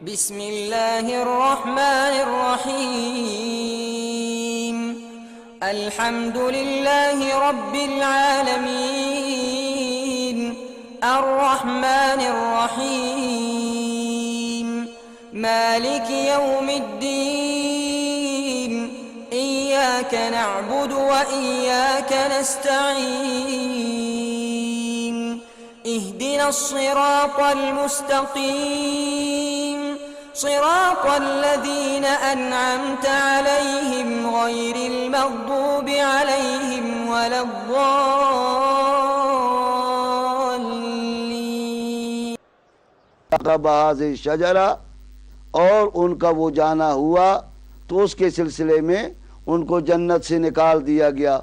بسم اللہ الرحمن الرحیم الحمد للہ رب العالمین الرحمن الرحیم مالک یوم الدین ایاک نعبد و ایاک نستعین اهدنا الصراط المستقيم صراط الذين أنعمت عليهم غير المغضوب عليهم ولا الضالين. بهذه الشجرة اور ان کا وہ جانا ہوا تو اس کے سلسلے میں ان کو جنت سے نکال دیا گیا.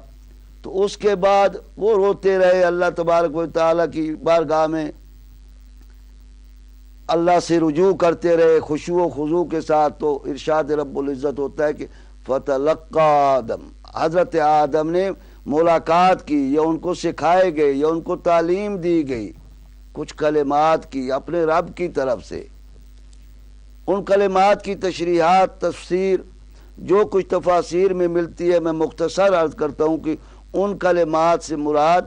تو اس کے بعد وہ روتے رہے اللہ تبارک و تعالیٰ کی بارگاہ میں، اللہ سے رجوع کرتے رہے خشوع و خضوع کے ساتھ. تو ارشاد رب العزت ہوتا ہے کہ فتلقى آدم، حضرت آدم نے ملاقات کی یا ان کو سکھائے گئے یا ان کو تعلیم دی گئی کچھ کلمات کی اپنے رب کی طرف سے. ان کلمات کی تشریحات تفسیر جو کچھ تفاسیر میں ملتی ہے میں مختصر عرض کرتا ہوں کہ ان کلمات سے مراد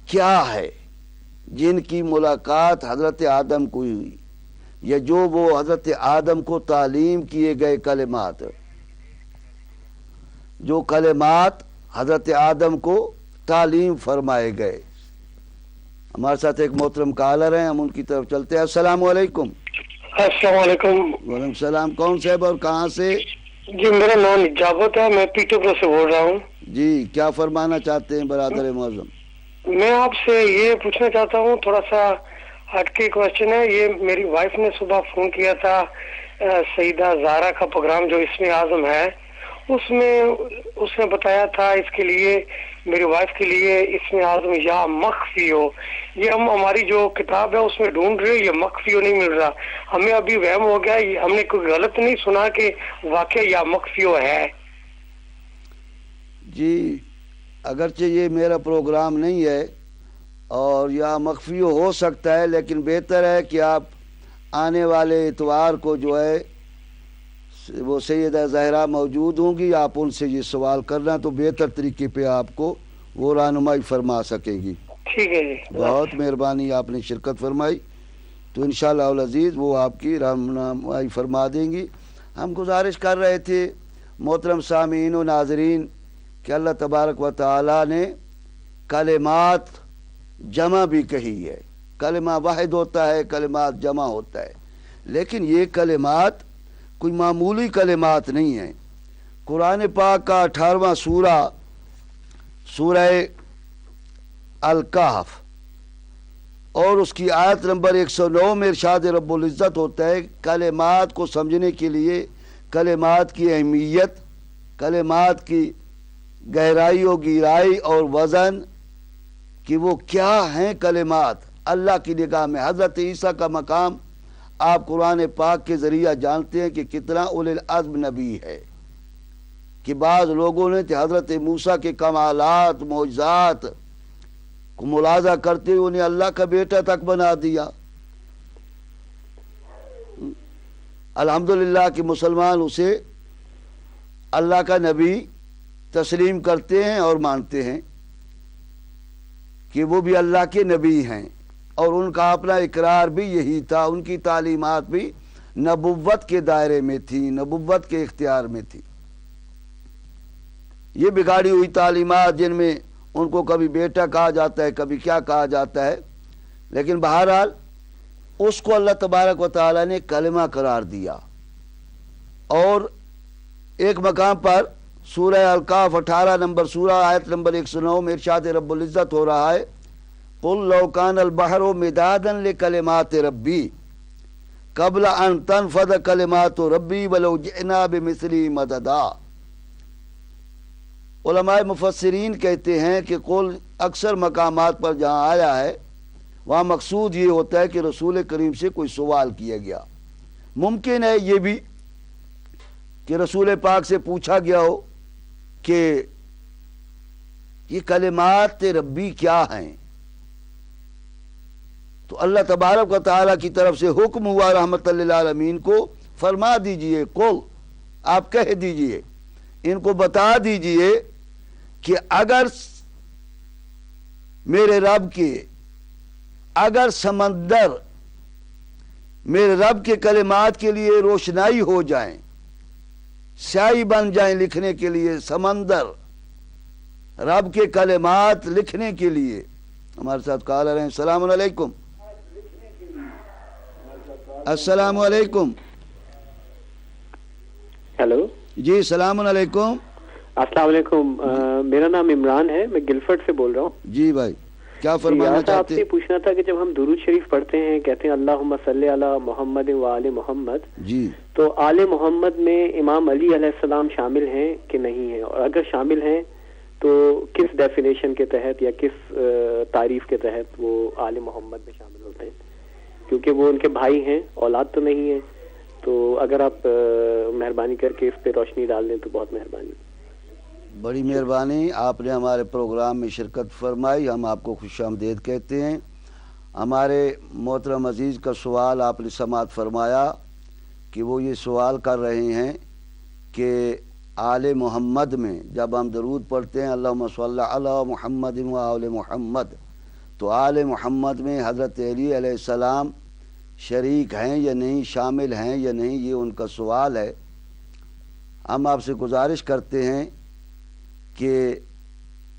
کیا ہے جن کی ملاقات حضرت آدم کو ہوئی، یا جو وہ حضرت آدم کو تعلیم کیے گئے کلمات، جو کلمات حضرت آدم کو تعلیم فرمائے گئے. ہمارے ساتھ ایک محترم کالر ہیں، ہم ان کی طرف چلتے ہیں. السلام علیکم. السلام علیکم. وعلیکم السلام. کون صاحب اور کہاں سے؟ جی میرا نام اجابت ہے، میں پیٹرپور سے بول رہا ہوں. جی کیا فرمانا چاہتے ہیں برادر معظم؟ میں آپ سے یہ پوچھنا چاہتا ہوں، تھوڑا سا ہٹ کے کوشچن ہے. یہ میری وائف نے صبح فون کیا تھا، سیدہ زہرا کا پروگرام جو اسم اعظم ہے اس میں اس نے بتایا تھا اس کے لیے میری وائف کے لیے اسم اعظم یا مخفی ہو. یہ ہم ہماری جو کتاب ہے اس میں ڈھونڈ رہے، یہ مخفی ہو نہیں مل رہا. ہمیں ابھی وہم ہو گیا، ہم نے کوئی غلط نہیں سنا کہ واقعہ یا مخفی ہو ہے. جی اگرچہ یہ میرا پروگرام نہیں ہے اور یا مخفی ہو سکتا ہے، لیکن بہتر ہے کہ آپ آنے والے اتوار کو جو ہے وہ سیدہ زہرا موجود ہوں گی، آپ ان سے یہ سوال کرنا تو بہتر طریقے پہ آپ کو وہ رہنمائی فرما سکے گی. ٹھیک ہے جی، بہت مہربانی، آپ نے شرکت فرمائی تو انشاءاللہ العزیز وہ آپ کی رہنمائی فرما دیں گی. ہم گزارش کر رہے تھے محترم سامعین و ناظرین کہ اللہ تبارک و تعالی نے کلمات جمع بھی کہی ہے. کلمہ واحد ہوتا ہے، کلمات جمع ہوتا ہے، لیکن یہ کلمات کوئی معمولی کلمات نہیں ہیں. قرآن پاک کا 18واں سورہ الکہف اور اس کی آیت نمبر 109 میں ارشاد رب العزت ہوتا ہے کلمات کو سمجھنے کے لیے کلمات کی اہمیت، کلمات کی گہرائی و گہرائی اور وزن کہ وہ کیا ہیں کلمات اللہ کی نگاہ میں. حضرت عیسیٰ کا مقام آپ قرآن پاک کے ذریعہ جانتے ہیں کہ کتنا اولی العزم نبی ہے، کہ بعض لوگوں نے حضرت موسیٰ کے کمالات معجزات کو ملاحظہ کرتے ہوئے انہیں اللہ کا بیٹا تک بنا دیا. الحمدللہ کہ مسلمان اسے اللہ کا نبی تسلیم کرتے ہیں اور مانتے ہیں کہ وہ بھی اللہ کے نبی ہیں، اور ان کا اپنا اقرار بھی یہی تھا. ان کی تعلیمات بھی نبوت کے دائرے میں تھی، نبوت کے اختیار میں تھی. یہ بگاڑی ہوئی تعلیمات جن میں ان کو کبھی بیٹا کہا جاتا ہے، کبھی کیا کہا جاتا ہے، لیکن بہرحال اس کو اللہ تبارک و تعالی نے کلمہ قرار دیا. اور ایک مقام پر سورہ الکہف 18 نمبر سورہ آیت نمبر 109 میں ارشاد رب العزت ہو رہا ہے قُلْ لَوْ كَانَ الْبَحْرُ مِدَادًا لِكَلِمَاتِ رَبِّي قَبْلَ أَن تَنْفَذَ كَلِمَاتُ رَبِّي وَلَوْ جِئْنَا بِمِثْلِهِ مَدَدًا. علماء مفسرین کہتے ہیں کہ قول اکثر مقامات پر جہاں آیا ہے وہاں مقصود یہ ہوتا ہے کہ رسول کریم سے کوئی سوال کیا گیا. ممکن ہے یہ بھی کہ رسول پاک سے پوچھا گیا ہو کہ یہ کلمات ربی کیا ہیں، تو اللہ تبارک و تعالیٰ کی طرف سے حکم ہوا رحمت للعالمین کو، فرما دیجئے، قل، آپ کہہ دیجئے، ان کو بتا دیجئے کہ اگر میرے رب کے، اگر سمندر میرے رب کے کلمات کے لیے روشنائی ہو جائیں، سیاہی بن جائیں لکھنے کے لیے، سمندر رب کے کلمات لکھنے کے لیے، ہمارے ساتھ کال رہے ہیں، السلام علیکم، السلام علیکم، ہیلو جی السلام علیکم، السلام علیکم، میرا نام عمران ہے، میں گلفرڈ سے بول رہا ہوں. جی بھائی کیا فرمانا آپ چاہتے سے پوچھنا تھا کہ جب ہم درود شریف پڑھتے ہیں، کہتے ہیں اللہم صلی علی محمد و آل محمد، جی تو آل محمد میں امام علی علیہ السلام شامل ہیں کہ نہیں ہیں؟ اور اگر شامل ہیں تو کس ڈیفینیشن کے تحت یا کس تعریف کے تحت وہ آل محمد میں شامل ہوتے ہیں؟ کیونکہ وہ ان کے بھائی ہیں، اولاد تو نہیں ہے. تو اگر آپ مہربانی کر کے اس پہ روشنی ڈال دیں تو بہت مہربانی. بڑی مہربانی، آپ نے ہمارے پروگرام میں شرکت فرمائی، ہم آپ کو خوش آمدید کہتے ہیں. ہمارے محترم عزیز کا سوال آپ نے سماعت فرمایا کہ وہ یہ سوال کر رہے ہیں کہ آل محمد میں جب ہم درود پڑھتے ہیں اللہم صلی علی محمد و آل محمد، تو آل محمد میں حضرت علی علیہ السلام شریک ہیں یا نہیں، شامل ہیں یا نہیں، یہ ان کا سوال ہے. ہم آپ سے گزارش کرتے ہیں کہ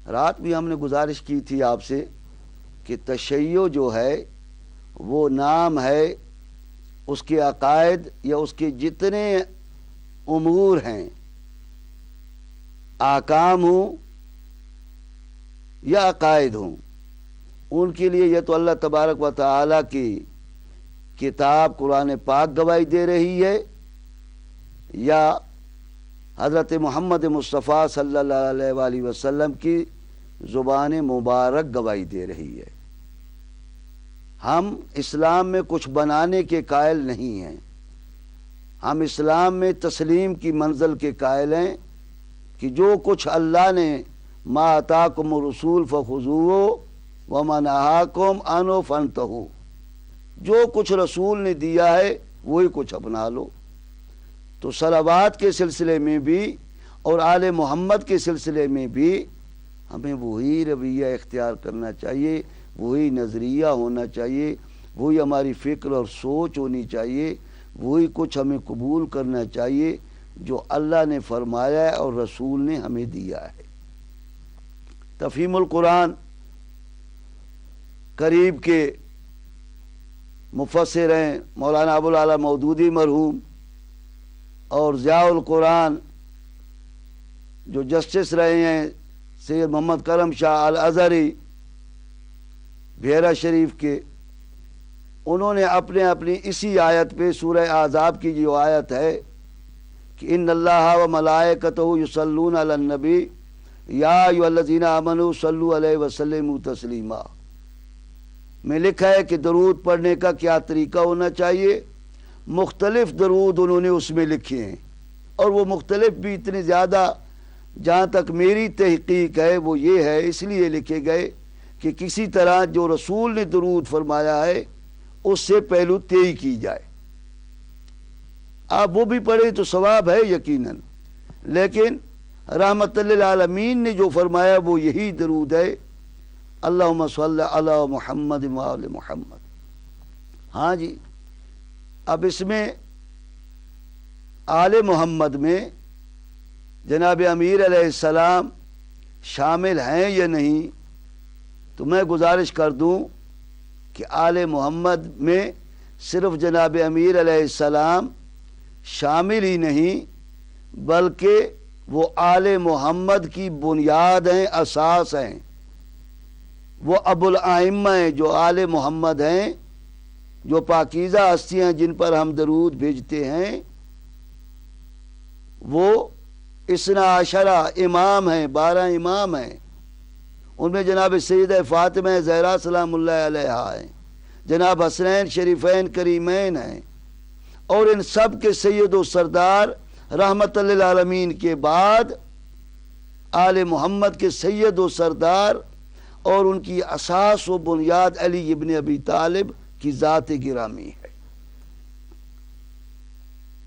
رات بھی ہم نے گزارش کی تھی آپ سے کہ تشیع جو ہے وہ نام ہے اس کے عقائد یا اس کے جتنے امور ہیں، احکام ہوں یا عقائد ہوں، ان کے لیے یہ تو اللہ تبارک و تعالیٰ کی کتاب قرآن پاک گواہی دے رہی ہے یا حضرت محمد مصطفیٰ صلی اللہ علیہ وآلہ وسلم کی زبان مبارک گواہی دے رہی ہے. ہم اسلام میں کچھ بنانے کے قائل نہیں ہیں، ہم اسلام میں تسلیم کی منزل کے قائل ہیں کہ جو کچھ اللہ نے ما آتاکم الرسول فخذوہ وما نہاکم عنہ فانتہوا، جو کچھ رسول نے دیا ہے وہی کچھ اپنا لو. تو صلوات کے سلسلے میں بھی اور آل محمد کے سلسلے میں بھی ہمیں وہی رویہ اختیار کرنا چاہیے، وہی نظریہ ہونا چاہیے، وہی ہماری فکر اور سوچ ہونی چاہیے، وہی کچھ ہمیں قبول کرنا چاہیے جو اللہ نے فرمایا ہے اور رسول نے ہمیں دیا ہے. تفہیم القرآن قریب کے مفسر ہیں مولانا ابوالعلا مودودی مرحوم، اور ضیاء القرآن جو جسٹس رہے ہیں سید محمد کرم شاہ الازہری بحیرہ شریف کے، انہوں نے اپنی اسی آیت پہ سورہ احزاب کی جو آیت ہے کہ ان اللہ و ملائکتہ یصلون علی النبی یا ایھا الذین آمنوا صلوا علیہ وسلموا تسلیما میں لکھا ہے کہ درود پڑھنے کا کیا طریقہ ہونا چاہیے. مختلف درود انہوں نے اس میں لکھے ہیں، اور وہ مختلف بھی اتنے زیادہ، جہاں تک میری تحقیق ہے وہ یہ ہے، اس لیے لکھے گئے کہ کسی طرح جو رسول نے درود فرمایا ہے اس سے پہلو طے کی جائے. آپ وہ بھی پڑھیں تو ثواب ہے یقیناً، لیکن رحمت للعالمین نے جو فرمایا وہ یہی درود ہے، اللہم صلی علی محمد و آل محمد. ہاں جی، اب اس میں آل محمد میں جناب امیر علیہ السلام شامل ہیں یا نہیں، تو میں گزارش کر دوں کہ آل محمد میں صرف جناب امیر علیہ السلام شامل ہی نہیں بلکہ وہ آل محمد کی بنیاد ہیں، اساس ہیں، وہ ابو الائمہ ہیں جو آل محمد ہیں، جو پاکیزہ ہستیاں جن پر ہم درود بھیجتے ہیں، وہ اثنا عشرہ امام ہیں، 12 امام ہیں. ان میں جناب سیدہ فاطمہ زہرا سلام اللہ علیہا ہیں، جناب حسنین شریفین کریمین ہیں، اور ان سب کے سید و سردار رحمت للعالمین کے بعد آل محمد کے سید و سردار اور ان کی اساس و بنیاد علی ابن ابی طالب کی ذات گرامی ہے۔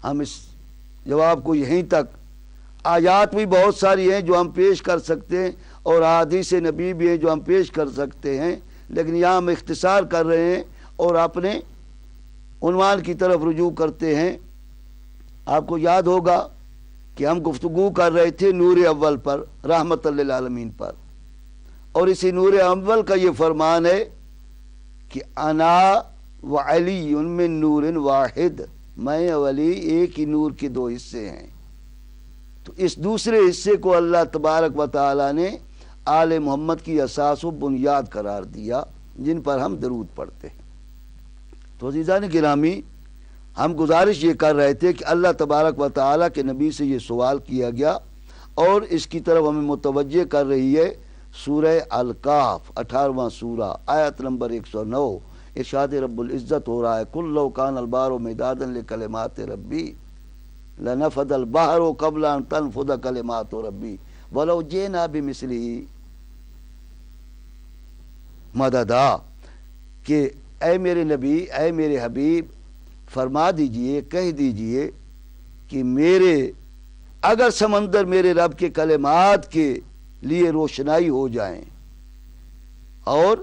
ہم اس جواب کو یہیں تک، آیات بھی بہت ساری ہیں جو ہم پیش کر سکتے ہیں اور احادیث نبی بھی ہیں جو ہم پیش کر سکتے ہیں، لیکن یہاں ہم اختصار کر رہے ہیں اور اپنے عنوان کی طرف رجوع کرتے ہیں۔ آپ کو یاد ہوگا کہ ہم گفتگو کر رہے تھے نور اول پر، رحمت للعالمین پر، اور اسی نور اول کا یہ فرمان ہے کہ انا و علی ان من نور واحد، میں اور علی ایک ہی نور کے دو حصے ہیں۔ تو اس دوسرے حصے کو اللہ تبارک و تعالی نے آل محمد کی اساس و بنیاد قرار دیا، جن پر ہم درود پڑھتے ہیں۔ تو عزیزان گرامی، ہم گزارش یہ کر رہے تھے کہ اللہ تبارک و تعالی کے نبی سے یہ سوال کیا گیا اور اس کی طرف ہمیں متوجہ کر رہی ہے سورہ الکہف 18واں سورہ آیت نمبر 109۔ ارشاد رب العزت ہو رہا ہے قل لو کان البحر مدادا لکلمات ربی لنفد البحر قبل ان تنفد کلمات ربی ولو جئنا بمثلہ مددا، کہ اے میرے نبی، اے میرے حبیب، فرما دیجئے، کہہ دیجئے کہ اگر سمندر میرے رب کے کلمات کے لیے روشنائی ہو جائیں، اور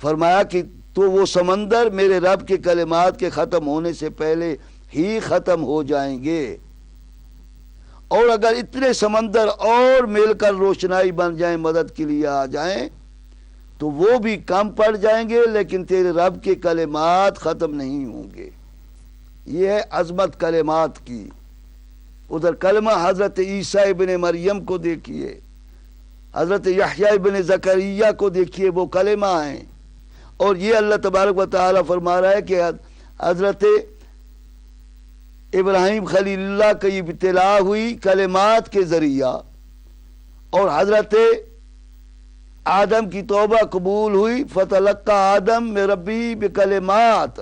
فرمایا کہ تو وہ سمندر میرے رب کے کلمات کے ختم ہونے سے پہلے ہی ختم ہو جائیں گے، اور اگر اتنے سمندر اور مل کر روشنائی بن جائیں، مدد کے لیے آ جائیں، تو وہ بھی کم پڑ جائیں گے، لیکن تیرے رب کے کلمات ختم نہیں ہوں گے۔ یہ ہے عظمت کلمات کی۔ ادھر کلمہ حضرت عیسیٰ ابن مریم کو دیکھیے، حضرت یحییٰ ابن زکریا کو دیکھیے، وہ کلمہ ہیں، اور یہ اللہ تبارک و تعالی فرما رہا ہے کہ حضرت ابراہیم خلیل اللہ کی ابتلا ہوئی کلمات کے ذریعہ، اور حضرت آدم کی توبہ قبول ہوئی، فتلقى آدم من ربی بکلمات،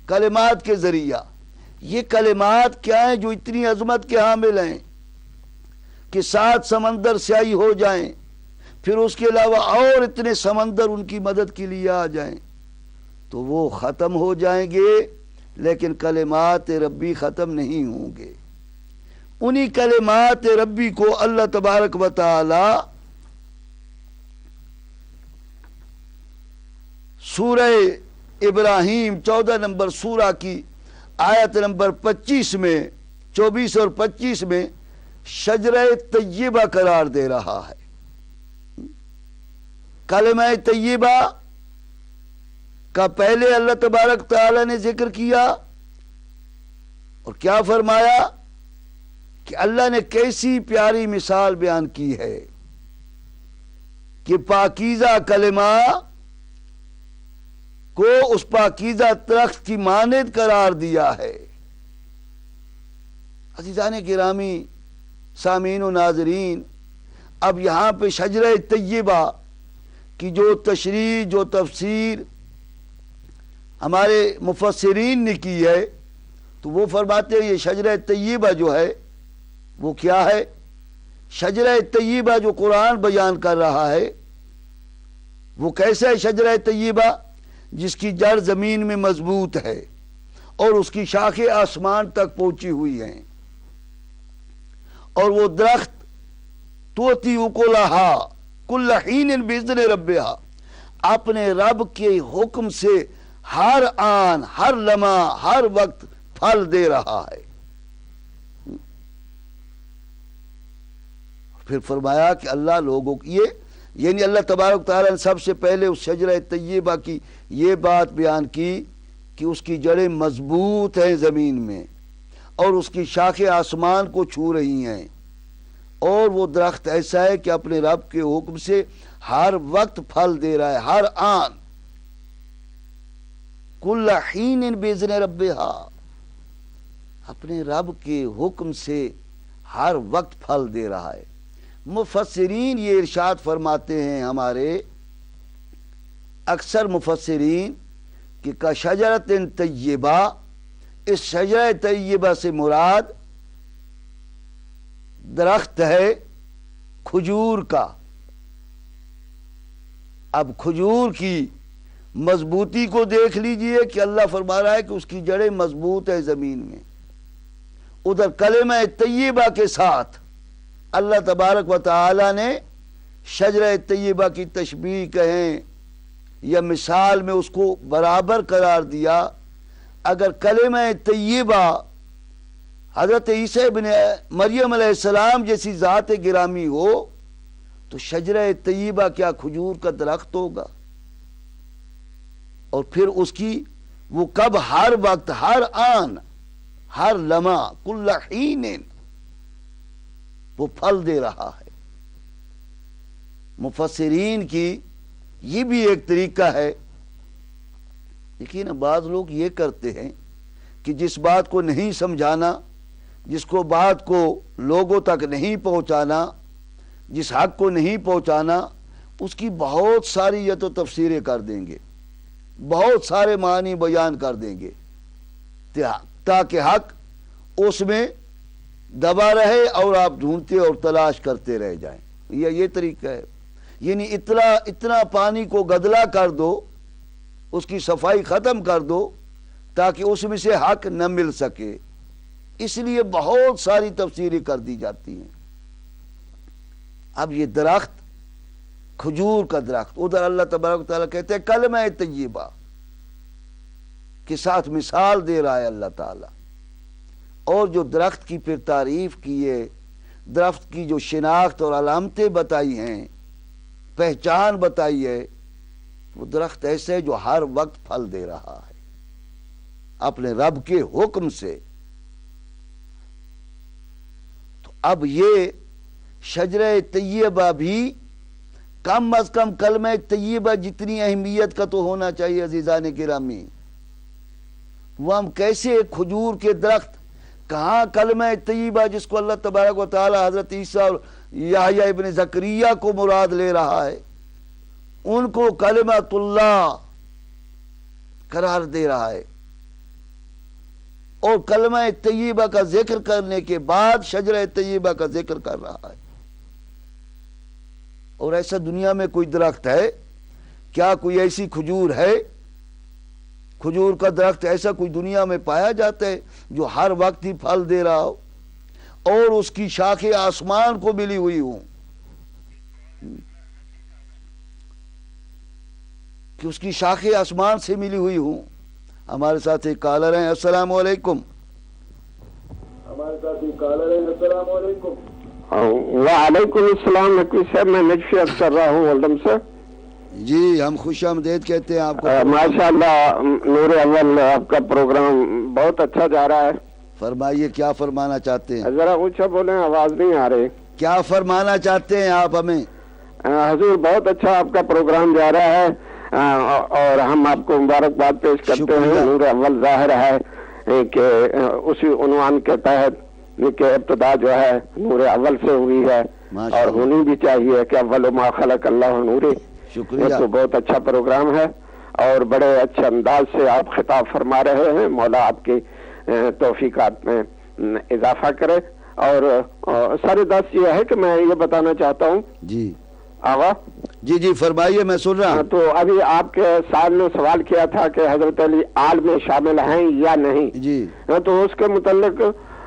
کلمات کے ذریعہ۔ یہ کلمات کیا ہیں جو اتنی عظمت کے حامل ہیں کہ 7 سمندر سیاہی ہو جائیں، پھر اس کے علاوہ اور اتنے سمندر ان کی مدد کے لیے آ جائیں، تو وہ ختم ہو جائیں گے، لیکن کلمات ربی ختم نہیں ہوں گے۔ انہی کلمات ربی کو اللہ تبارک و تعالی سورہ ابراہیم 14 نمبر سورہ کی آیت نمبر 25 میں، 24 اور 25 میں شجرہ طیبہ قرار دے رہا ہے۔ کلمہ طیبہ کا پہلے اللہ تبارک تعالی نے ذکر کیا، اور کیا فرمایا کہ اللہ نے کیسی پیاری مثال بیان کی ہے کہ پاکیزہ کلمہ کو اس پاکیزہ درخت کی مانند قرار دیا ہے۔ عزیزان گرامی، سامعین و ناظرین، اب یہاں پہ شجرہ طیبہ کی جو تشریح، جو تفسیر ہمارے مفسرین نے کی ہے، تو وہ فرماتے ہیں یہ شجرہ طیبہ جو ہے وہ کیا ہے؟ شجرہ طیبہ جو قرآن بیان کر رہا ہے وہ کیسا ہے؟ شجرہ طیبہ جس کی جڑ زمین میں مضبوط ہے اور اس کی شاخیں آسمان تک پہنچی ہوئی ہیں، اور وہ درخت توتی اکلہا کل حین باذن ربہا، اپنے رب کے حکم سے ہر آن، ہر لمحہ، ہر وقت پھل دے رہا ہے۔ پھر فرمایا کہ اللہ لوگوں کی یعنی اللہ تبارک تعالیٰ نے سب سے پہلے اس شجرہ طیبہ کی یہ بات بیان کی کہ اس کی جڑیں مضبوط ہیں زمین میں، اور اس کی شاخیں آسمان کو چھو رہی ہیں، اور وہ درخت ایسا ہے کہ اپنے رب کے حکم سے ہر وقت پھل دے رہا ہے، ہر آن، کل حین باذن ربہا، اپنے رب کے حکم سے ہر وقت پھل دے رہا ہے۔ مفسرین یہ ارشاد فرماتے ہیں، ہمارے اکثر مفسرین، کہ کشجرۃ طیبہ، اس شجرہ طیبہ سے مراد درخت ہے کھجور کا، اب کھجور کی مضبوطی کو دیکھ لیجئے کہ اللہ فرما رہا ہے کہ اس کی جڑیں مضبوط ہے زمین میں. ادھر کلمہ طیبہ کے ساتھ اللہ تبارک و تعالی نے شجرہ طیبہ کی تشبیہ کہیں یا مثال میں اس کو برابر قرار دیا. اگر کلمہ طیبہ حضرت عیسیٰ ابن مریم علیہ السلام جیسی ذات گرامی ہو تو شجرہ طیبہ کیا کھجور کا درخت ہوگا؟ اور پھر اس کی وہ کب ہر وقت ہر آن ہر لمحہ کل حین وہ پھل دے رہا ہے. مفسرین کی یہ بھی ایک طریقہ ہے. دیکھیے نا بعض لوگ یہ کرتے ہیں کہ جس بات کو نہیں سمجھانا، جس کو بات کو لوگوں تک نہیں پہنچانا، جس حق کو نہیں پہنچانا، اس کی بہت ساری یا تو تفسیریں کر دیں گے، بہت سارے معنی بیان کر دیں گے تاکہ حق اس میں دبا رہے اور آپ ڈھونڈتے اور تلاش کرتے رہ جائیں. یہ طریقہ ہے. یعنی اتنا پانی کو گدلا کر دو، اس کی صفائی ختم کر دو تاکہ اس میں سے حق نہ مل سکے. اس لیے بہت ساری تفسیریں کر دی جاتی ہیں. اب یہ درخت کھجور کا درخت، ادھر اللہ تبارک و تعالیٰ کہتے ہیں کلمہ طیبہ کے ساتھ مثال دے رہا ہے اللہ تعالیٰ. اور جو درخت کی پھر تعریف کی ہے، درخت کی جو شناخت اور علامتیں بتائی ہیں، پہچان بتائی ہے، وہ درخت ایسے ہے جو ہر وقت پھل دے رہا ہے اپنے رب کے حکم سے. تو اب یہ شجرہ طیبہ بھی کم از کم کلمہ طیبہ جتنی اہمیت کا تو ہونا چاہیے عزیزان گرامی. وہ ہم کیسے کھجور کے درخت، کہاں کلمہ طیبہ جس کو اللہ تبارک و تعالی حضرت عیسیٰ اور یحییٰ ابن زکریا کو مراد لے رہا ہے، ان کو کلمۃ اللہ قرار دے رہا ہے، اور کلمہ طیبہ کا ذکر کرنے کے بعد شجرہ طیبہ کا ذکر کر رہا ہے. اور ایسا دنیا میں کوئی درخت ہے کیا؟ کوئی ایسی کھجور ہے؟ کھجور کا درخت ایسا کوئی دنیا میں پایا جاتا ہے جو ہر وقت ہی پھل دے رہا ہو اور اس کی شاخیں آسمان کو ملی ہوئی ہوں؟ کہ اس کی شاخیں آسمان سے ملی ہوئی ہوں. ہمارے ساتھ ایک کالر ہیں. السلام علیکم. السلام علیکم. وعلیکم السلام نقوی صاحب، میں نجفی عرض کر رہا ہوں ولدم سے. جی ہم خوش آمدید کہتے ہیں آپ کو. ماشاءاللہ نور اول، آپ کا پروگرام بہت اچھا جا رہا ہے. فرمائیے کیا فرمانا چاہتے ہیں؟ ذرا اونچا بولیں، آواز نہیں آ رہی. کیا فرمانا چاہتے ہیں آپ ہمیں؟ حضور بہت اچھا آپ کا پروگرام جا رہا ہے اور ہم آپ کو مبارکباد پیش کرتے ہیں. نور اول ظاہر ہے کہ اسی عنوان کے تحت کہ ابتدا جو ہے نور اول سے ہوئی ہے اور ہونی بھی چاہیے کہ اول ما خلق اللہ نور. شکریہ. تو بہت اچھا پروگرام ہے اور بڑے اچھے انداز سے آپ خطاب فرما رہے ہیں. مولا آپ کی توفیقات میں اضافہ کرے. اور سر دست یہ ہے کہ میں یہ بتانا چاہتا ہوں. جی آغا جی فرمائیے، میں سن رہا ہوں. تو ابھی آپ کے ساتھ نے سوال کیا تھا کہ حضرت علی آل میں شامل ہیں یا نہیں. جی تو اس کے متعلق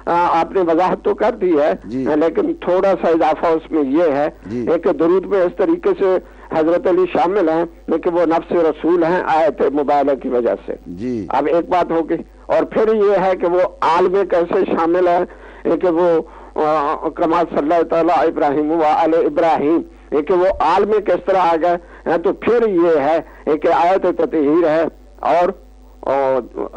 آپ نے وضاحت تو کر دی ہے، لیکن تھوڑا سا اضافہ اس میں یہ ہے کہ درود میں اس طریقے سے حضرت علی شامل ہیں لیکن وہ نفس رسول ہیں آیت مبالغہ کی وجہ سے. جی اب ایک بات ہوگی. اور پھر یہ ہے کہ وہ آل میں کیسے شامل ہے کہ وہ کما صلی اللہ تعالیٰ ابراہیم و آل ابراہیم، کہ وہ آل میں کس طرح آ گئے. تو پھر یہ ہے کہ آیت تطہیر ہے اور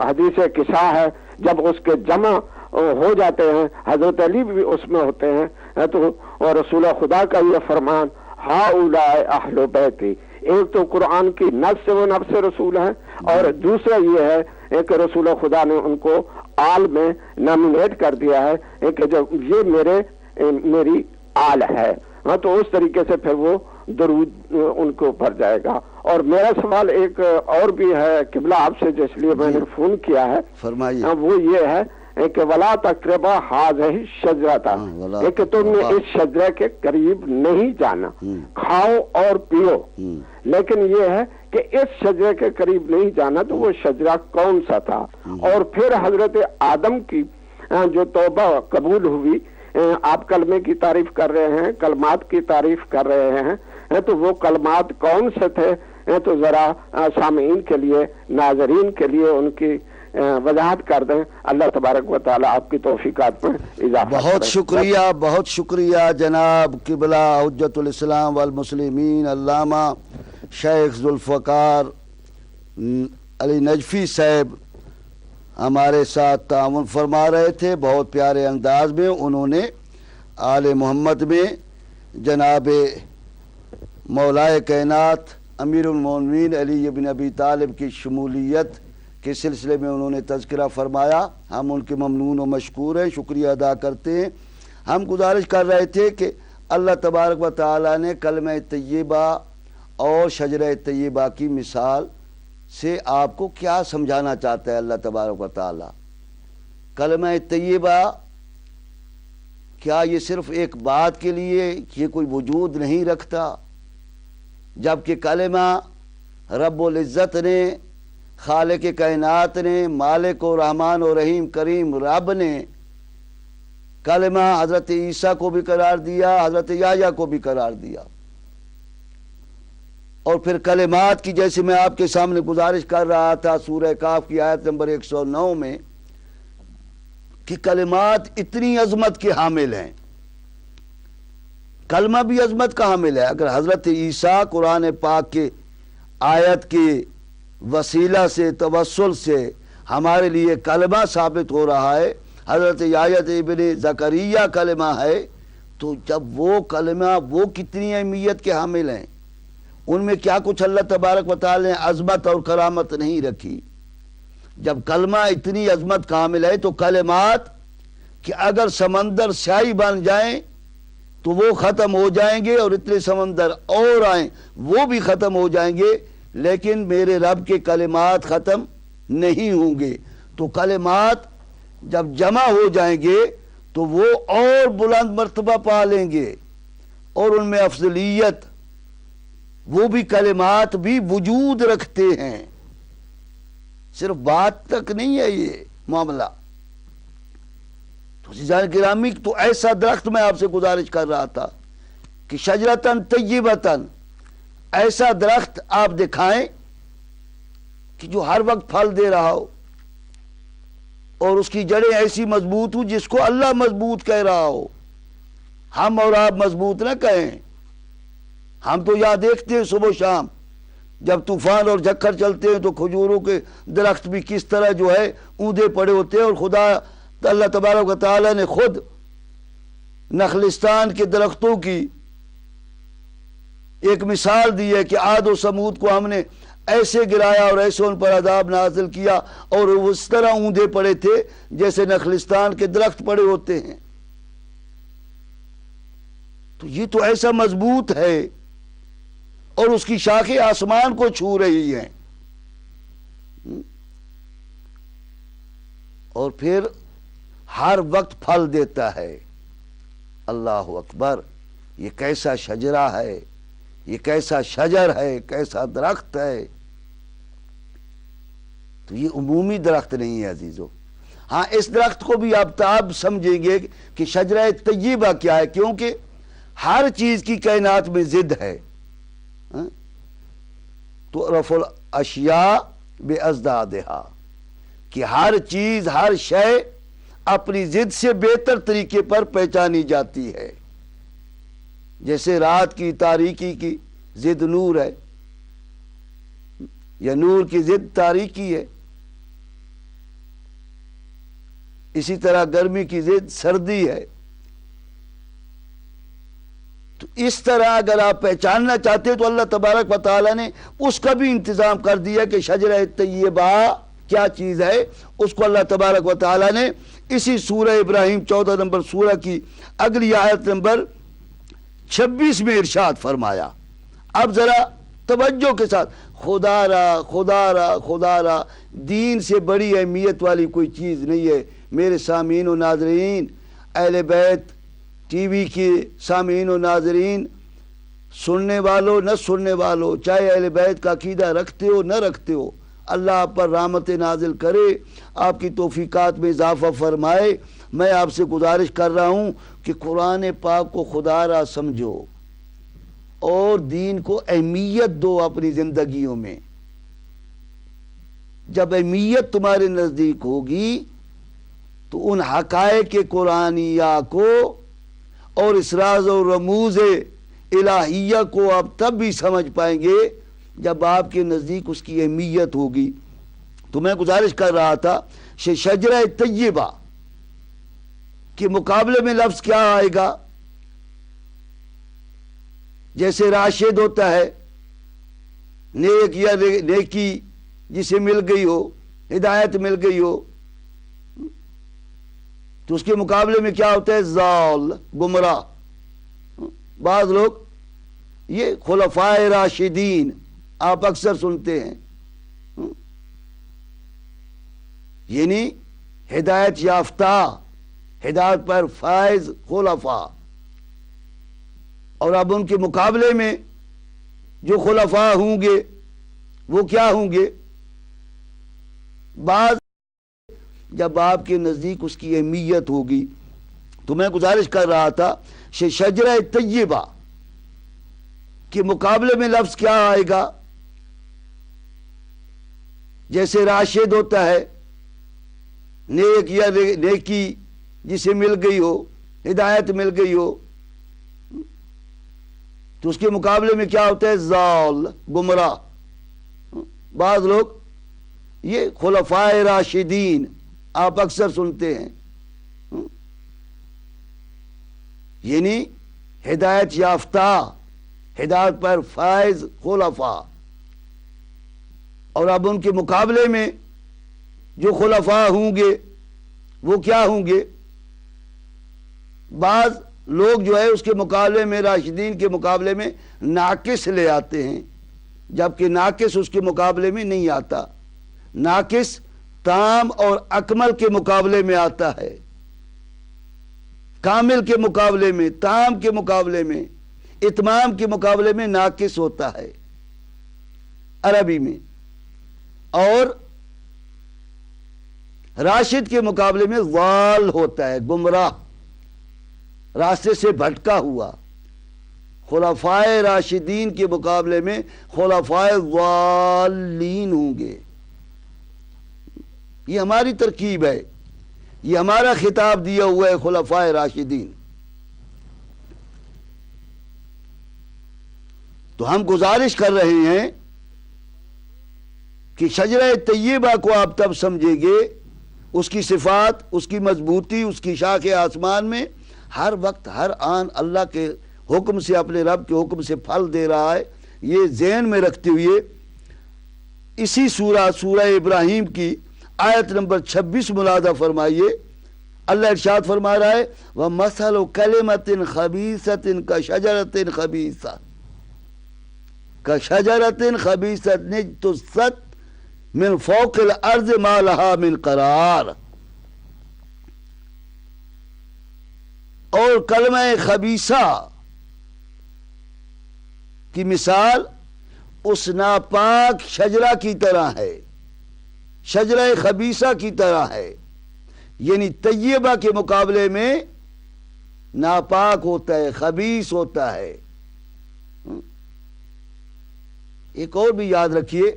حدیث کسا ہے. جب اس کے جمع ہو جاتے ہیں حضرت علی بھی اس میں ہوتے ہیں. تو اور رسول خدا کا یہ فرمان ہؤلاء اہل بیتی، ایک تو قرآن کی نص سے وہ نفس رسول ہیں اور دوسرا یہ ہے کہ رسول خدا نے ان کو آل میں نامینیٹ کر دیا ہے کہ جب یہ میری آل ہے. تو اس طریقے سے پھر وہ درود ان کو بھر جائے گا. اور میرا سوال ایک اور بھی ہے قبلہ آپ سے، جس لیے میں نے فون کیا ہے. فرمائیے. وہ یہ ہے کہ ولا تقربا ہاذہ شجرۃ، کہ تم نے اس شجرے کے قریب نہیں جانا، کھاؤ اور پیو، لیکن یہ ہے کہ اس شجرے کے قریب نہیں جانا، تو وہ شجرہ کون سا تھا؟ اور پھر حضرت آدم کی جو توبہ قبول ہوئی، آپ کلمے کی تعریف کر رہے ہیں، کلمات کی تعریف کر رہے ہیں، تو وہ کلمات کون سے تھے؟ تو ذرا سامعین کے لیے، ناظرین کے لیے ان کی وضاحت کر دیں۔ اللہ تبارک و تعالی آپ کی توفیقات میں اضافہ بہت شکریہ، بہت شکریہ جناب قبلہ حجت الاسلام والمسلمین علامہ شیخ ذوالفقار علی نجفی صاحب ہمارے ساتھ تعاون فرما رہے تھے۔ بہت پیارے انداز میں انہوں نے آل محمد میں جناب مولائے کائنات امیر المومنین علی بن ابی طالب کی شمولیت کے سلسلے میں انہوں نے تذکرہ فرمایا۔ ہم ان کے ممنون و مشکور ہیں، شکریہ ادا کرتے ہیں۔ ہم گزارش کر رہے تھے کہ اللہ تبارک و تعالی نے کلمہ طیبہ اور شجرہ طیبہ کی مثال سے آپ کو کیا سمجھانا چاہتا ہے اللہ تبارک و تعالی۔ کلمہ طیبہ کیا یہ صرف ایک بات کے لیے یہ کوئی وجود نہیں رکھتا، جبکہ کلمہ رب العزت نے، خالق کائنات نے، مالک و رحمان و رحیم کریم رب نے کلمہ حضرت عیسیٰ کو بھی قرار دیا، حضرت یحییٰ کو بھی قرار دیا۔ اور پھر کلمات کی، جیسے میں آپ کے سامنے گزارش کر رہا تھا سورہ کاف کی آیت نمبر 109 میں، کہ کلمات اتنی عظمت کے حامل ہیں، کلمہ بھی عظمت کا حامل ہے۔ اگر حضرت عیسیٰ قرآن پاک کے آیت کے وسیلہ سے، توسل سے ہمارے لیے کلمہ ثابت ہو رہا ہے، حضرت یحییٰ ابن زکریا کلمہ ہے، تو جب وہ کلمہ وہ کتنی اہمیت کے حامل ہیں، ان میں کیا کچھ اللہ تبارک و تعالی نے عظمت اور کرامت نہیں رکھی۔ جب کلمہ اتنی عظمت کا حامل ہے تو کلمات کہ اگر سمندر سیاہی بن جائیں تو وہ ختم ہو جائیں گے، اور اتنے سمندر اور آئیں وہ بھی ختم ہو جائیں گے، لیکن میرے رب کے کلمات ختم نہیں ہوں گے۔ تو کلمات جب جمع ہو جائیں گے تو وہ اور بلند مرتبہ پا لیں گے، اور ان میں افضلیت، وہ بھی کلمات بھی وجود رکھتے ہیں، صرف بات تک نہیں ہے یہ معاملہ۔ تو عزیزان گرامی، تو ایسا درخت میں آپ سے گزارش کر رہا تھا کہ شجرتن طیبتن، ایسا درخت آپ دکھائیں کہ جو ہر وقت پھل دے رہا ہو، اور اس کی جڑیں ایسی مضبوط ہوں جس کو اللہ مضبوط کہہ رہا ہو، ہم اور آپ مضبوط نہ کہیں۔ ہم تو یہاں دیکھتے ہیں صبح و شام جب طوفان اور جھکڑ چلتے ہیں تو کھجوروں کے درخت بھی کس طرح جو ہے اوندا پڑے ہوتے ہیں، اور خدا اللہ تبارک و تعالی نے خود نخلستان کے درختوں کی ایک مثال دی ہے کہ عاد و سمود کو ہم نے ایسے گرایا اور ایسے ان پر عذاب نازل کیا، اور وہ اس طرح اوندے پڑے تھے جیسے نخلستان کے درخت پڑے ہوتے ہیں۔ تو یہ تو ایسا مضبوط ہے، اور اس کی شاخیں آسمان کو چھو رہی ہیں، اور پھر ہر وقت پھل دیتا ہے۔ اللہ اکبر! یہ کیسا شجرہ ہے، یہ کیسا شجر ہے، کیسا درخت ہے۔ تو یہ عمومی درخت نہیں ہے عزیزو۔ ہاں، اس درخت کو بھی آپ سمجھیں گے کہ شجرہ طیبہ کیا ہے، کیونکہ ہر چیز کی کائنات میں ضد ہے۔ تو رفع الاشیاء باضدادھا، کہ ہر چیز، ہر شے اپنی ضد سے بہتر طریقے پر پہچانی جاتی ہے۔ جیسے رات کی تاریکی کی ضد نور ہے، یا نور کی ضد تاریکی ہے، اسی طرح گرمی کی ضد سردی ہے۔ تو اس طرح اگر آپ پہچاننا چاہتے ہیں تو اللہ تبارک و تعالی نے اس کا بھی انتظام کر دیا کہ شجرہ طیبہ کیا چیز ہے۔ اس کو اللہ تبارک و تعالی نے اسی سورہ ابراہیم 14 نمبر سورہ کی اگلی آیت نمبر 26 میں ارشاد فرمایا۔ اب ذرا توجہ کے ساتھ، خدا را خدا را خدا را، دین سے بڑی اہمیت والی کوئی چیز نہیں ہے میرے سامعین و ناظرین، اہل بیت ٹی وی کے سامعین و ناظرین، سننے والوں نہ سننے والوں، چاہے اہل بیت کا عقیدہ رکھتے ہو نہ رکھتے ہو، اللہ آپ پر رحمت نازل کرے، آپ کی توفیقات میں اضافہ فرمائے۔ میں آپ سے گزارش کر رہا ہوں کہ قرآن پاک کو خدا را سمجھو اور دین کو اہمیت دو اپنی زندگیوں میں۔ جب اہمیت تمہارے نزدیک ہوگی تو ان حقائق قرآنیہ کو اور اسراز و رموز الہیہ کو آپ تب بھی سمجھ پائیں گے جب آپ کے نزدیک اس کی اہمیت ہوگی۔ تو میں گزارش کر رہا تھا کہ شجرہ طیبہ کے مقابلے میں لفظ کیا آئے گا؟ جیسے راشد ہوتا ہے، نیک یا نیکی جسے مل گئی ہو، ہدایت مل گئی ہو، تو اس کے مقابلے میں کیا ہوتا ہے؟ ضال، گمراہ۔ بعض لوگ یہ خلفائے راشدین آپ اکثر سنتے ہیں، یعنی ہدایت یافتہ، ہدایت پر فائز خلفاء۔ اور اب ان کے مقابلے میں جو خلفاء ہوں گے وہ کیا ہوں گے؟ بعض جب آپ کے نزدیک اس کی اہمیت ہوگی۔ تو میں گزارش کر رہا تھا کہ شجرہ طیبہ کے مقابلے میں لفظ کیا آئے گا؟ جیسے راشد ہوتا ہے، نیک یا نیکی جسے مل گئی ہو، ہدایت مل گئی ہو، تو اس کے مقابلے میں کیا ہوتا ہے؟ ضال، گمراہ۔ بعض لوگ یہ خلفائے راشدین آپ اکثر سنتے ہیں، یعنی ہدایت یافتہ، ہدایت پر فائز خلفاء۔ اور اب ان کے مقابلے میں جو خلفاء ہوں گے وہ کیا ہوں گے؟ بعض لوگ جو ہے اس کے مقابلے میں، راشدین کے مقابلے میں ناقص لے آتے ہیں، جبکہ ناقص اس کے مقابلے میں نہیں آتا۔ ناقص تام اور اکمل کے مقابلے میں آتا ہے، کامل کے مقابلے میں، تام کے مقابلے میں، اتمام کے مقابلے میں ناقص ہوتا ہے عربی میں۔ اور راشد کے مقابلے میں ضال ہوتا ہے، گمراہ، راستے سے بھٹکا ہوا۔ خلفائے راشدین کے مقابلے میں خلفائے ضالین ہوں گے۔ یہ ہماری ترکیب ہے، یہ ہمارا خطاب دیا ہوا ہے خلفائے راشدین۔ تو ہم گزارش کر رہے ہیں کہ شجرہ طیبہ کو آپ تب سمجھیں گے، اس کی صفات، اس کی مضبوطی، اس کی شاخ آسمان میں ہر وقت ہر آن اللہ کے حکم سے، اپنے رب کے حکم سے پھل دے رہا ہے۔ یہ ذہن میں رکھتے ہوئے اسی سورہ ابراہیم کی آیت نمبر 26 ملاحظہ فرمائیے۔ اللہ ارشاد فرما رہا ہے وَمَثَلُ كَلِمَةٍ خَبِيثَةٍ كَشَجَرَةٍ خَبِيثَةٍ كَشَجَرَةٍ خَبِيثَةٍ اجْتُثَّتْ من فوق الارض ما لها من قرار۔ اور کلمہ خبیثہ کی مثال اس ناپاک شجرہ کی طرح ہے، شجرہ خبیثہ کی طرح ہے، یعنی طیبہ کے مقابلے میں ناپاک ہوتا ہے، خبیث ہوتا ہے۔ ایک اور بھی یاد رکھیے،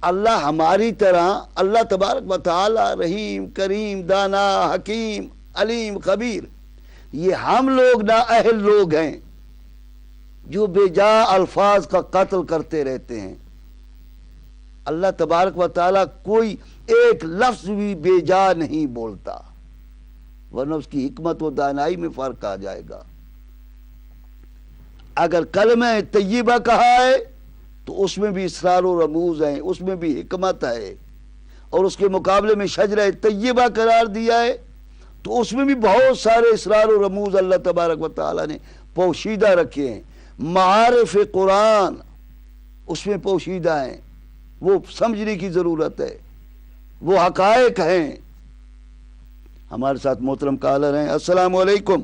اللہ ہماری طرح، اللہ تبارک و تعالی رحیم، کریم، دانا، حکیم، علیم، خبیر، یہ ہم لوگ نااہل لوگ ہیں جو بے جا الفاظ کا قتل کرتے رہتے ہیں۔ اللہ تبارک و تعالی کوئی ایک لفظ بھی بے جا نہیں بولتا، ورنہ اس کی حکمت و دانائی میں فرق آ جائے گا۔ اگر کلمہ طیبہ کہا ہے تو اس میں بھی اسرار و رموز ہیں، اس میں بھی حکمت ہے، اور اس کے مقابلے میں شجرہ طیبہ قرار دیا ہے تو اس میں بھی بہت سارے اسرار و رموز اللہ تبارک و تعالی نے پوشیدہ رکھے ہیں۔ معارف قرآن اس میں پوشیدہ ہیں، وہ سمجھنے کی ضرورت ہے، وہ حقائق ہیں۔ ہمارے ساتھ محترم کالر ہیں. السلام علیکم.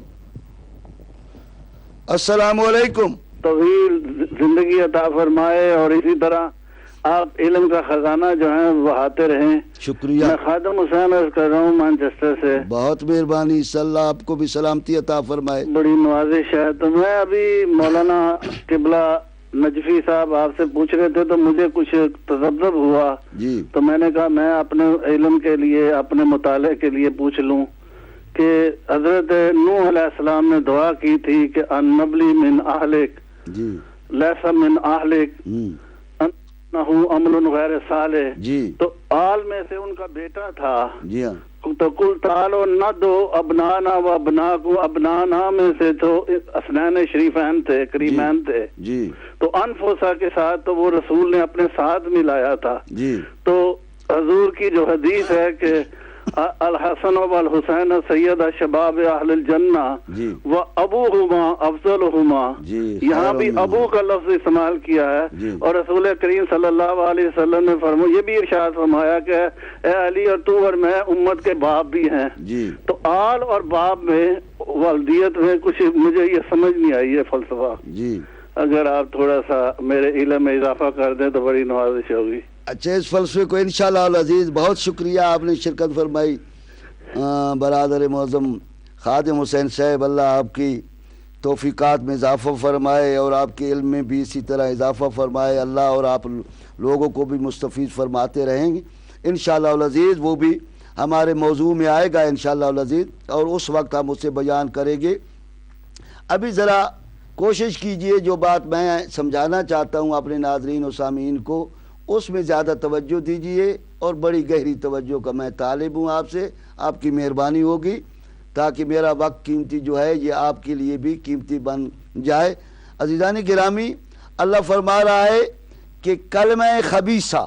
السلام علیکم. طویل زندگی عطا فرمائے اور اسی طرح آپ علم کا خزانہ جو ہے بہاتے رہیں. شکریہ. میں خادم حسین عرض کر رہا ہوں مانچسٹر سے. بہت مہربانی. صلی اللہ آپ کو بھی سلامتی عطا فرمائے. بڑی نوازش ہے. تو میں ابھی مولانا قبلہ نجفی صاحب آپ سے پوچھ رہے تھے تو مجھے کچھ تذبذب ہوا جی. تو میں نے کہا میں اپنے علم کے لیے اپنے مطالعے کے لیے پوچھ لوں کہ حضرت نوح علیہ السلام نے دعا کی تھی کہ ان نبلی من اہلک جی. لیسا من اہلک انہو عمل غیر صالح. جی. تو آل میں سے ان کا بیٹا تھا. جی ہاں. تو کل تعالو نہ دو ابنانا و ابناکم. ابنانا میں سے تو اسنین شریفین تھے کریمین تھے. جی. تو انفسا کے ساتھ تو وہ رسول نے اپنے ساتھ ملایا تھا. جی. تو حضور کی جو حدیث ہے کہ الحسن والحسین سید شباب اہل الجنہ جی. و ابوہما افضلہما. جی. یہاں بھی ابو کا لفظ استعمال کیا ہے. جی. اور رسول کریم صلی اللہ علیہ وسلم نے فرمایا یہ بھی ارشاد فرمایا کہ اے علی اور تو اور میں امت کے باپ بھی ہیں. جی. تو آل اور باپ میں والدیت میں کچھ مجھے یہ سمجھ نہیں آئی ہے فلسفہ. جی. اگر آپ تھوڑا سا میرے علم میں اضافہ کر دیں تو بڑی نوازش ہوگی. اچھا اس فلسفے کو انشاءاللہ العزیز بہت شکریہ آپ نے شرکت فرمائی. برادر معظم خادم حسین صاحب اللہ آپ کی توفیقات میں اضافہ فرمائے اور آپ کے علم میں بھی اسی طرح اضافہ فرمائے اللہ, اور آپ لوگوں کو بھی مستفید فرماتے رہیں گے انشاءاللہ العزیز. وہ بھی ہمارے موضوع میں آئے گا انشاءاللہ العزیز اور اس وقت ہم اسے بیان کریں گے. ابھی ذرا کوشش کیجئے جو بات میں سمجھانا چاہتا ہوں اپنے ناظرین و سامعین کو اس میں زیادہ توجہ دیجئے اور بڑی گہری توجہ کا میں طالب ہوں آپ سے. آپ کی مہربانی ہوگی تاکہ میرا وقت قیمتی جو ہے یہ آپ کے لیے بھی قیمتی بن جائے. عزیزان گرامی اللہ فرما رہا ہے کہ کلمہ خبیثہ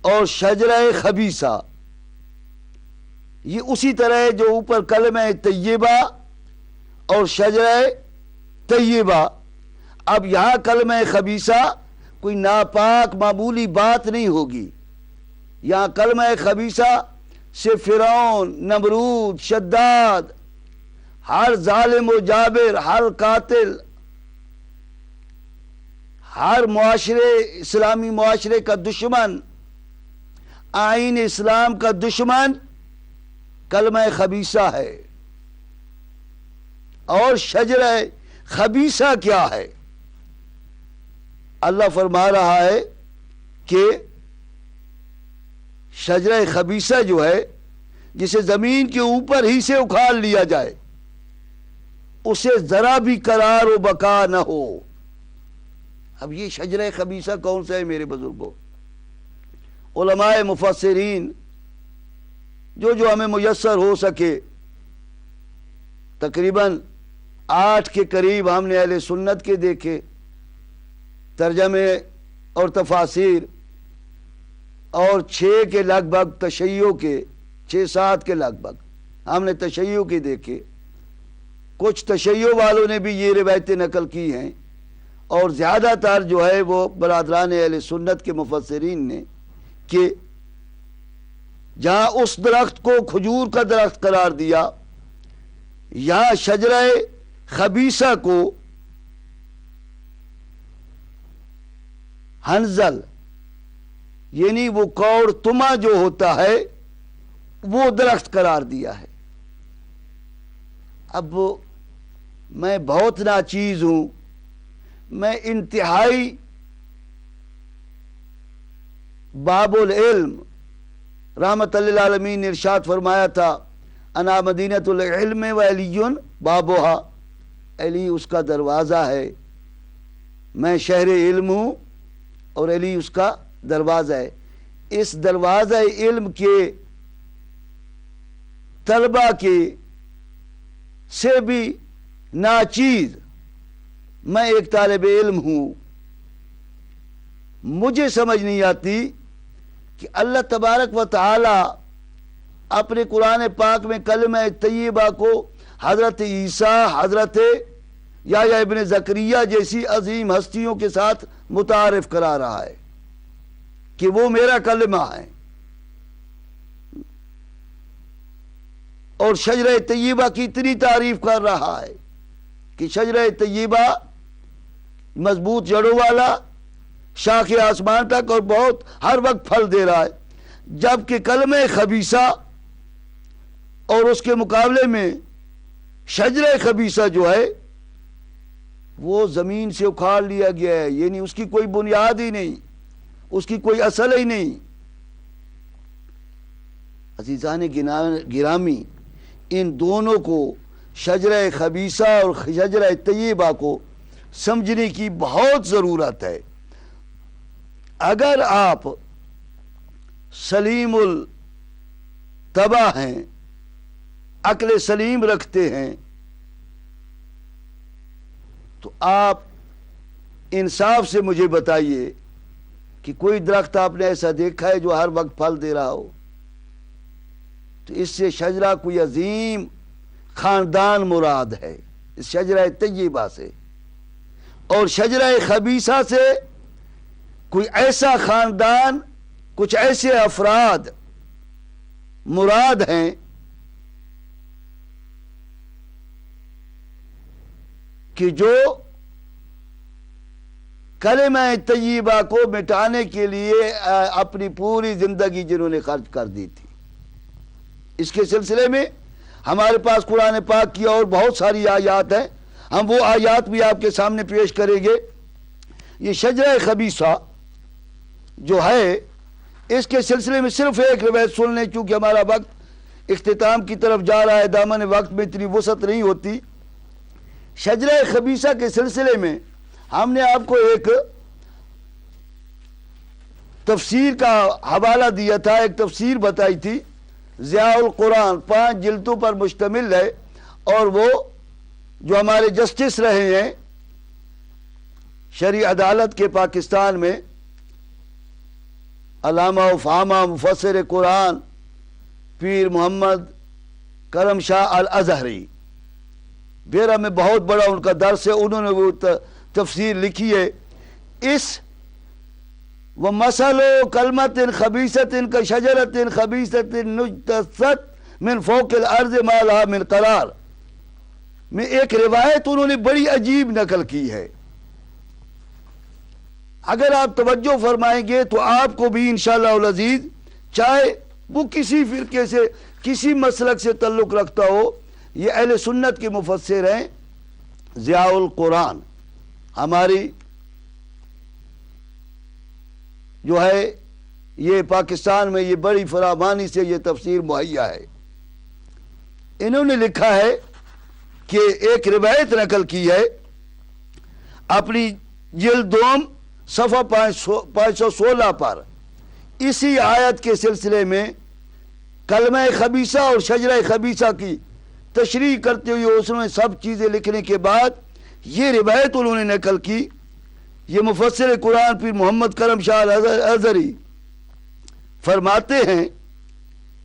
اور شجرہ خبیثہ یہ اسی طرح ہے جو اوپر کلمہ طیبہ اور شجرہ طیبہ. اب یہاں کلمہ خبیثہ کوئی ناپاک معمولی بات نہیں ہوگی. یہاں کلمہ خبیثہ سے فرعون, نمرود, شداد, ہر ظالم و جابر, ہر قاتل, ہر معاشرے اسلامی معاشرے کا دشمن, آئین اسلام کا دشمن کلمہ خبیثہ ہے. اور شجرہ خبیثہ کیا ہے؟ اللہ فرما رہا ہے کہ شجرہ خبیثہ جو ہے جسے زمین کے اوپر ہی سے اکھاڑ لیا جائے اسے ذرا بھی قرار و بقا نہ ہو. اب یہ شجرہ خبیثہ کون سا ہے میرے بزرگوں؟ علماء مفسرین جو ہمیں میسر ہو سکے تقریباً 8 کے قریب ہم نے اہل سنت کے دیکھے ترجمے اور تفاسیر, اور 6 کے لگ بھگ تشیع کے 6-7 کے لگ بھگ ہم نے تشیع کے دیکھے. کچھ تشیع والوں نے بھی یہ روایتیں نقل کی ہیں اور زیادہ تر جو ہے وہ برادران اہل سنت کے مفسرین نے کہ جہاں اس درخت کو کھجور کا درخت قرار دیا یہاں شجرہ خبیثہ کو ہنزل یعنی وہ کوڑ تما جو ہوتا ہے وہ درخت قرار دیا ہے. اب میں بہت ناچیز ہوں, میں انتہائی باب العلم رحمت للعالمین نے ارشاد فرمایا تھا انا مدینۃ العلم و علی بابوہا, علی اس کا دروازہ ہے. میں شہر علم ہوں اور علی اس کا دروازہ ہے. اس دروازہ علم کے طلبہ کے سے بھی ناچیز میں ایک طالب علم ہوں. مجھے سمجھ نہیں آتی کہ اللہ تبارک و تعالی اپنے قرآن پاک میں کلمہ طیبہ کو حضرت عیسیٰ, حضرت یحییٰ ابن زکریا جیسی عظیم ہستیوں کے ساتھ متعارف کرا رہا ہے کہ وہ میرا کلمہ ہے. اور شجرہ طیبہ کی اتنی تعریف کر رہا ہے کہ شجرہ طیبہ مضبوط جڑوں والا، شاخ آسمان تک، اور بہت ہر وقت پھل دے رہا ہے، جبکہ کلمہ خبیثہ اور اس کے مقابلے میں شجرہ خبیثہ جو ہے وہ زمین سے اکھاڑ لیا گیا ہے، یعنی اس کی کوئی بنیاد ہی نہیں، اس کی کوئی اصل ہی نہیں۔ عزیزان گرامی، ان دونوں کو، شجرہ خبیثہ اور شجرہ طیبہ کو سمجھنے کی بہت ضرورت ہے۔ اگر آپ سلیم الطبع ہیں، عقل سلیم رکھتے ہیں، تو آپ انصاف سے مجھے بتائیے کہ کوئی درخت آپ نے ایسا دیکھا ہے جو ہر وقت پھل دے رہا ہو؟ تو اس سے شجرہ کوئی عظیم خاندان مراد ہے، اس شجرہ طیبہ سے، اور شجرہ خبیثہ سے کوئی ایسا خاندان، کچھ ایسے افراد مراد ہیں کہ جو کلمہ طیبہ کو مٹانے کے لیے اپنی پوری زندگی جنہوں نے خرچ کر دی تھی۔ اس کے سلسلے میں ہمارے پاس قرآن پاک کی اور بہت ساری آیات ہیں، ہم وہ آیات بھی آپ کے سامنے پیش کریں گے۔ یہ شجرہ خبیثہ جو ہے، اس کے سلسلے میں صرف ایک روایت سن لیں، چونکہ ہمارا وقت اختتام کی طرف جا رہا ہے، دامن وقت میں اتنی وسعت نہیں ہوتی۔ شجرہ خبیثہ کے سلسلے میں ہم نے آپ کو ایک تفسیر کا حوالہ دیا تھا، ایک تفسیر بتائی تھی، ضیاء القرآن 5 جلدوں پر مشتمل ہے، اور وہ جو ہمارے جسٹس رہے ہیں شرعی عدالت کے پاکستان میں، علامہ و فہامہ مفسر قرآن پیر محمد کرم شاہ الازہری، بیرہ میں بہت بڑا ان کا درس ہے، انہوں نے وہ تفسیر لکھی ہے۔ اس وَمَثَلُ كَلْمَةٍ خَبِيثَةٍ كَشَجَرَةٍ خَبِيثَةٍ نُجْتَثَّتْ مِنْ فَوْقِ الْأَرْضِ مَا لَهَا مِنْ قَرَارٍ میں ایک روایت انہوں نے بڑی عجیب نقل کی ہے۔ اگر آپ توجہ فرمائیں گے تو آپ کو بھی انشاءاللہ العزیز، چاہے وہ کسی فرقے سے، کسی مسلک سے تعلق رکھتا ہو، یہ اہل سنت کے مفسر ہیں، ضیاء القرآن، ہماری جو ہے یہ پاکستان میں یہ بڑی فراوانی سے یہ تفسیر مہیا ہے۔ انہوں نے لکھا ہے کہ ایک روایت نقل کی ہے اپنی جلد 2 صفحہ 516 پر، اسی آیت کے سلسلے میں کلمہ خبیثہ اور شجرہ خبیثہ کی تشریح کرتے ہوئے اس میں سب چیزیں لکھنے کے بعد یہ روایت انہوں نے نقل کی۔ یہ مفسر قرآن پیر محمد کرم شاہ الازہری فرماتے ہیں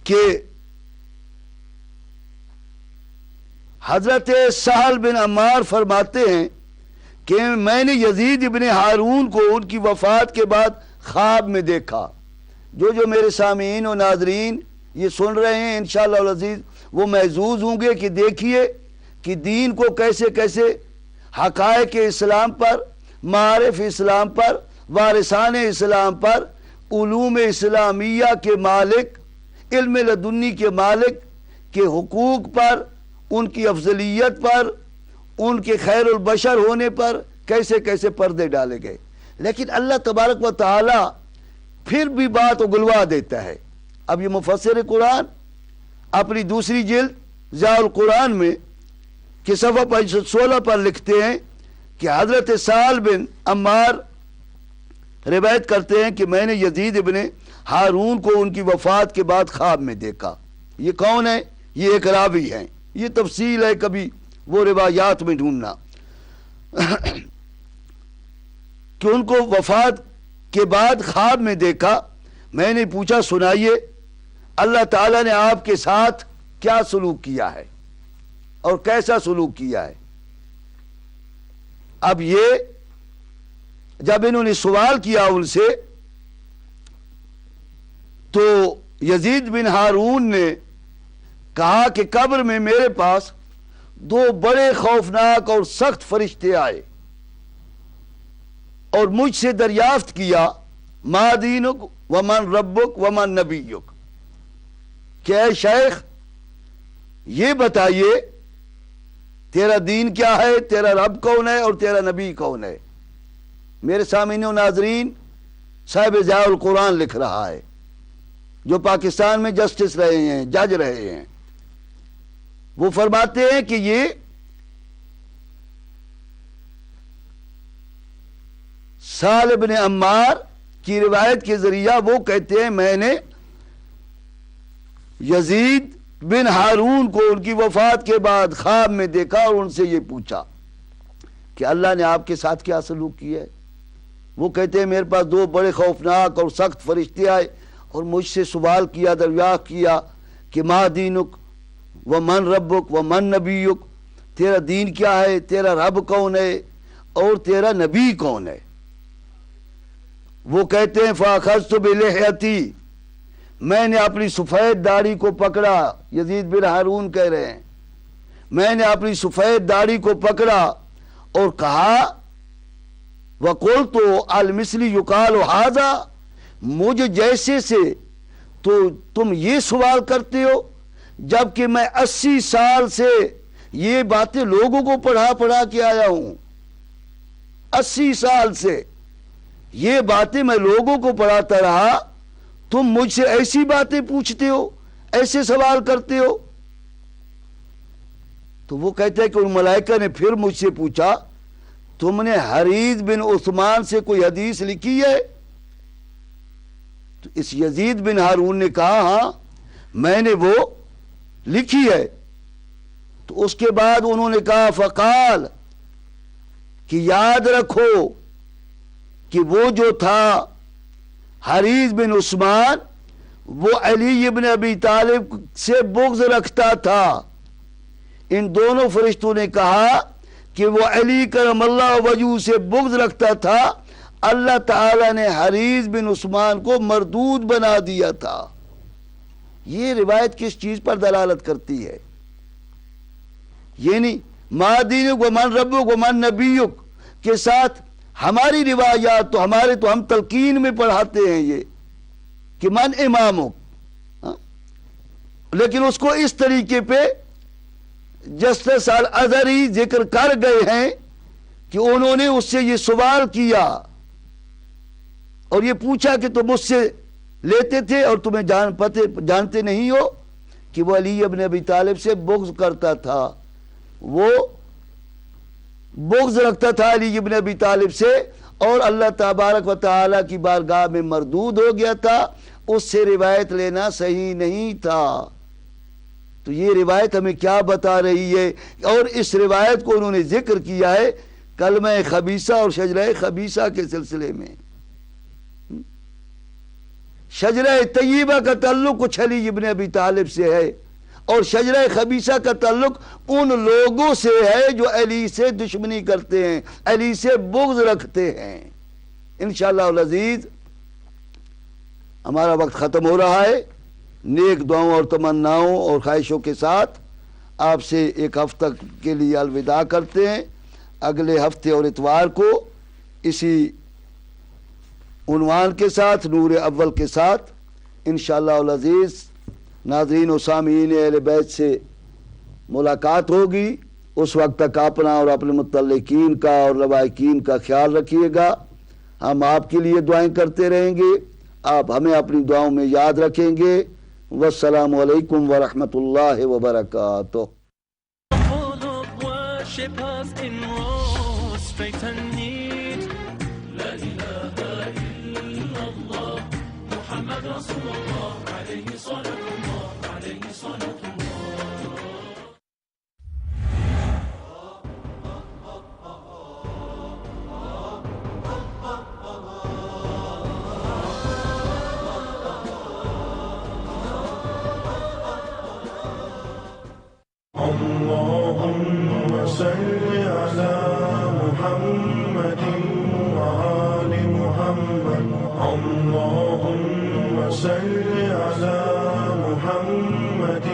کہ حضرت سہل بن عمار فرماتے ہیں کہ میں نے یزید ابن ہارون کو ان کی وفات کے بعد خواب میں دیکھا۔ جو میرے سامعین و ناظرین یہ سن رہے ہیں انشاءاللہ العزیز وہ محظوظ ہوں گے کہ دیکھیے کہ دین کو کیسے کیسے حقائق اسلام پر، معارف اسلام پر، وارثان اسلام پر، علوم اسلامیہ کے مالک، علم لدنی کے مالک کے حقوق پر، ان کی افضلیت پر، ان کے خیر البشر ہونے پر کیسے کیسے پردے ڈالے گئے۔ لیکن اللہ تبارک و تعالی پھر بھی بات اگلوا دیتا ہے۔ اب یہ مفسر قرآن اپنی دوسری جلد ضیاء القرآن میں کہ صفحہ 516 پر لکھتے ہیں کہ حضرت سہل بن عمار روایت کرتے ہیں کہ میں نے یزید ابن ہارون کو ان کی وفات کے بعد خواب میں دیکھا۔ یہ کون ہے؟ یہ ایک راوی ہیں، یہ تفصیل ہے، کبھی وہ روایات میں ڈھونڈنا کہ ان کو وفات کے بعد خواب میں دیکھا۔ میں نے پوچھا سنائیے اللہ تعالیٰ نے آپ کے ساتھ کیا سلوک کیا ہے اور کیسا سلوک کیا ہے۔ اب یہ جب انہوں نے سوال کیا ان سے تو یزید بن ہارون نے کہا کہ قبر میں میرے پاس دو بڑے خوفناک اور سخت فرشتے آئے اور مجھ سے دریافت کیا ما دینک ومن ربک ومن نبیک، کہ اے شیخ یہ بتائیے تیرا دین کیا ہے، تیرا رب کون ہے اور تیرا نبی کون ہے۔ میرے سامعین و ناظرین، صاحب ضیاء القرآن لکھ رہا ہے، جو پاکستان میں جسٹس رہے ہیں، جج رہے ہیں۔ وہ فرماتے ہیں کہ یہ سال ابن عمار کی روایت کے ذریعہ وہ کہتے ہیں میں نے یزید بن ہارون کو ان کی وفات کے بعد خواب میں دیکھا اور ان سے یہ پوچھا کہ اللہ نے آپ کے ساتھ کیا سلوک کیا ہے۔ وہ کہتے ہیں میرے پاس دو بڑے خوفناک اور سخت فرشتے آئے اور مجھ سے سوال کیا، دریافت کیا کہ ما دینک ومن ربک ومن نبیک، تیرا دین کیا ہے، تیرا رب کون ہے اور تیرا نبی کون ہے۔ وہ کہتے ہیں فاخذت بلحیتی، میں نے اپنی سفید داڑھی کو پکڑا، یزید بن ہارون کہہ رہے ہیں، میں نے اپنی سفید داڑھی کو پکڑا اور کہا وقلت المثلی یقال ھذا، مجھ جیسے سے تو تم یہ سوال کرتے ہو، جبکہ میں 80 سال سے یہ باتیں لوگوں کو پڑھا کے آیا ہوں۔ 80 سال سے یہ باتیں میں لوگوں کو پڑھاتا رہا، تم مجھ سے ایسی باتیں پوچھتے ہو، ایسے سوال کرتے ہو۔ تو وہ کہتے ہیں کہ ان ملائکہ نے پھر مجھ سے پوچھا تم نے حریث بن عثمان سے کوئی حدیث لکھی ہے؟ تو اس یزید بن ہارون نے کہا ہاں میں نے وہ لکھی ہے۔ تو اس کے بعد انہوں نے کہا فقال، کہ یاد رکھو کہ وہ جو تھا حریث بن عثمان وہ علی ابن ابی طالب سے بغض رکھتا تھا۔ ان دونوں فرشتوں نے کہا کہ وہ علی کرم اللہ وجہہ سے بغض رکھتا تھا، اللہ تعالی نے حریث بن عثمان کو مردود بنا دیا تھا۔ یہ روایت کس چیز پر دلالت کرتی ہے؟ یعنی ما دینک ومن ربک ومن نبیک کے ساتھ ہماری روایات تو ہمارے تو ہم تلقین میں پڑھاتے ہیں یہ کہ من امامک، لیکن اس کو اس طریقے پہ جسٹس الازہری ذکر کر گئے ہیں کہ انہوں نے اس سے یہ سوال کیا اور یہ پوچھا کہ تم مجھ سے لیتے تھے اور تمہیں جانتے نہیں ہو کہ وہ علی ابن ابی طالب سے بغض کرتا تھا، وہ بغض رکھتا تھا علی ابن ابی طالب سے اور اللہ تبارک و تعالی کی بارگاہ میں مردود ہو گیا تھا، اس سے روایت لینا صحیح نہیں تھا۔ تو یہ روایت ہمیں کیا بتا رہی ہے؟ اور اس روایت کو انہوں نے ذکر کیا ہے کلمہ خبیثہ اور شجرہ خبیثہ کے سلسلے میں۔ شجرہ طیبہ کا تعلق کچھ علی ابن ابی طالب سے ہے اور شجرہ خبیثہ کا تعلق ان لوگوں سے ہے جو علی سے دشمنی کرتے ہیں، علی سے بغض رکھتے ہیں۔ انشاءاللہ العزیز ہمارا وقت ختم ہو رہا ہے۔ نیک دعاؤں اور تمناؤں اور خواہشوں کے ساتھ آپ سے ایک ہفتہ کے لیے الوداع کرتے ہیں۔ اگلے ہفتے اور اتوار کو اسی عنوان کے ساتھ، نور اول کے ساتھ انشاءاللہ العزیز ناظرین و سامعین اہل بیت سے ملاقات ہوگی۔ اس وقت تک اپنا اور اپنے متعلقین کا اور لوائقین کا خیال رکھیے گا۔ ہم آپ کے لیے دعائیں کرتے رہیں گے، آپ ہمیں اپنی دعاؤں میں یاد رکھیں گے۔ والسلام علیکم ورحمۃ اللہ وبرکاتہ۔ اللهم صل على محمد وآل محمد، اللهم صل على محمد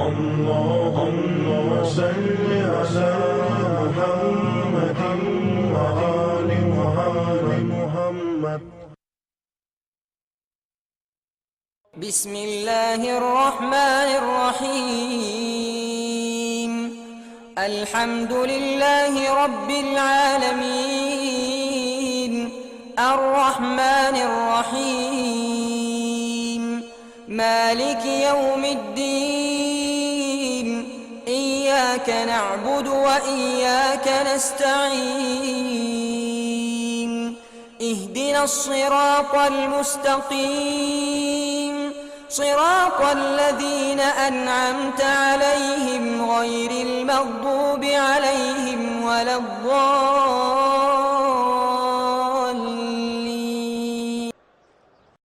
اللهم صل على محمد وآل محمد. بسم الله الرحمن الرحيم. الحمد لله رب العالمين الرحمن الرحيم مالك يوم الدين إياك نعبد وإياك نستعين اهدنا الصراط المستقيم صراط الذين أنعمت عليهم غير المغضوب عليهم ولا الضالين.